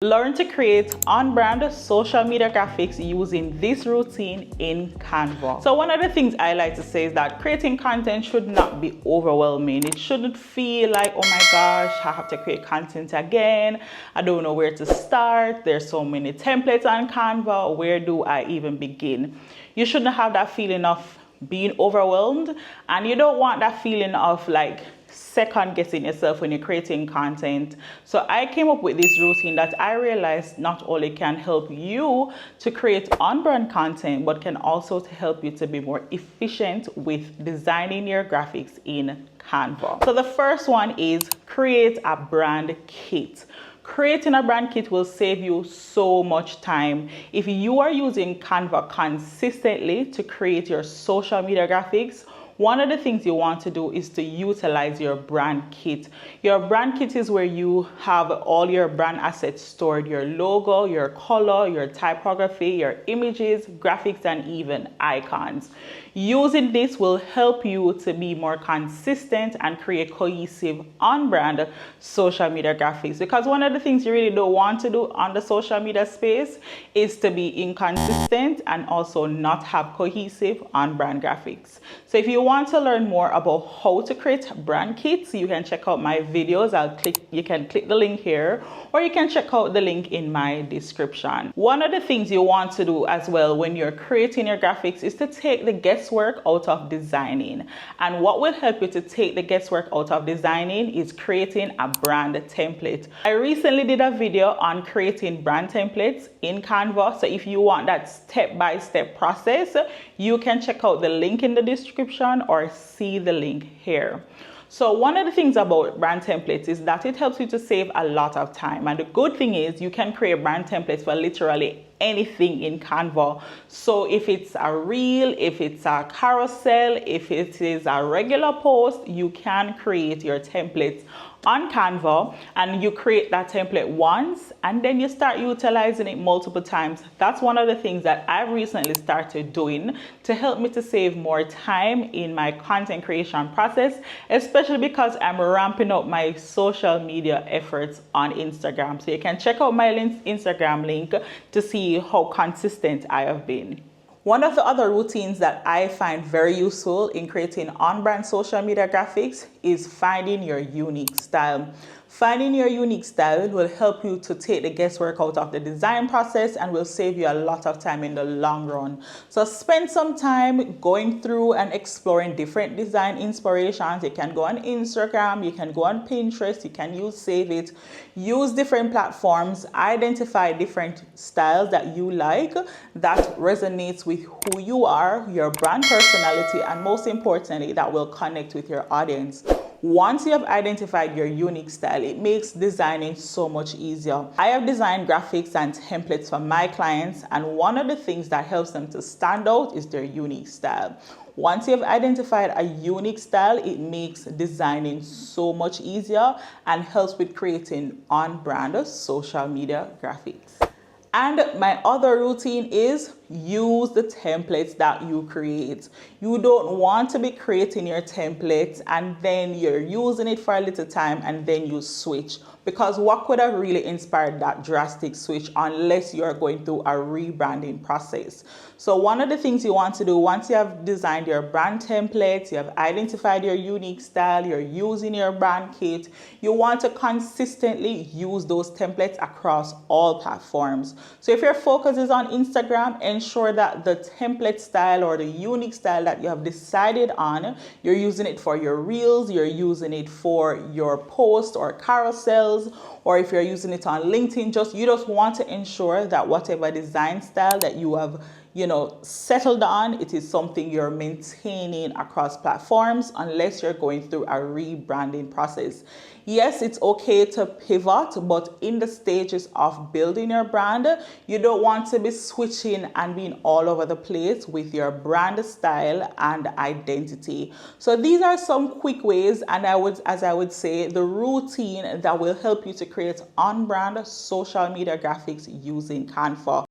Learn to create on-brand social media graphics using this routine in Canva. So one of the things I like to say is that creating content should not be overwhelming. It shouldn't feel like, oh my gosh, I have to create content again. I don't know where to start. There's so many templates on Canva. Where do I even begin? You shouldn't have that feeling of being overwhelmed, and you don't want that feeling of like second guessing yourself when you're creating content. So I came up with this routine that I realized not only can help you to create on-brand content, but can also to help you to be more efficient with designing your graphics in Canva. So the first one is create a brand kit. Creating a brand kit will save you so much time. If you are using Canva consistently to create your social media graphics, one of the things you want to do is to utilize your brand kit. Your brand kit is where you have all your brand assets stored, your logo, your color, your typography, your images, graphics, and even icons. Using this will help you to be more consistent and create cohesive on-brand social media graphics, because one of the things you really don't want to do on the social media space is to be inconsistent and also not have cohesive on-brand graphics. So if you want to learn more about how to create brand kits, you can check out my videos. You can click the link here, or you can check out the link in my description. One of the things you want to do as well when you're creating your graphics is to take the guesswork out of designing. And what will help you to take the guesswork out of designing is creating a brand template. I recently did a video on creating brand templates in Canva. So if you want that step-by-step process, you can check out the link in the description or see the link here. So one of the things about brand templates is that it helps you to save a lot of time. And the good thing is you can create brand templates for literally anything in Canva. So if it's a reel, if it's a carousel, if it is a regular post, you can create your templates on Canva, and you create that template once and then you start utilizing it multiple times. That's one of the things that I've recently started doing to help me to save more time in my content creation process, especially because I'm ramping up my social media efforts on Instagram. So you can check out my Instagram link to see how consistent I have been. One of the other routines that I find very useful in creating on-brand social media graphics is finding your unique style. Finding your unique style will help you to take the guesswork out of the design process and will save you a lot of time in the long run. So spend some time going through and exploring different design inspirations. You can go on Instagram, you can go on Pinterest, you can use Save It. Use different platforms, identify different styles that you like, that resonates with who you are, your brand personality, and most importantly, that will connect with your audience. Once you have identified your unique style, it makes designing so much easier. I have designed graphics and templates for my clients, and one of the things that helps them to stand out is their unique style. Once you've identified a unique style, it makes designing so much easier and helps with creating on-brand social media graphics. And my other routine is use the templates that you create. You don't want to be creating your templates and then you're using it for a little time and then you switch, because what could have really inspired that drastic switch unless you're going through a rebranding process? So one of the things you want to do once you have designed your brand templates, you have identified your unique style, you're using your brand kit, you want to consistently use those templates across all platforms. So if your focus is on Instagram, ensure that the template style or the unique style that you have decided on, you're using it for your reels, you're using it for your posts or carousels, or if you're using it on LinkedIn, you just want to ensure that whatever design style that you have settled on, it is something you're maintaining across platforms unless you're going through a rebranding process. Yes, it's okay to pivot, but in the stages of building your brand, you don't want to be switching and being all over the place with your brand style and identity. So these are some quick ways, and as I would say, the routine that will help you to create on-brand social media graphics using Canva.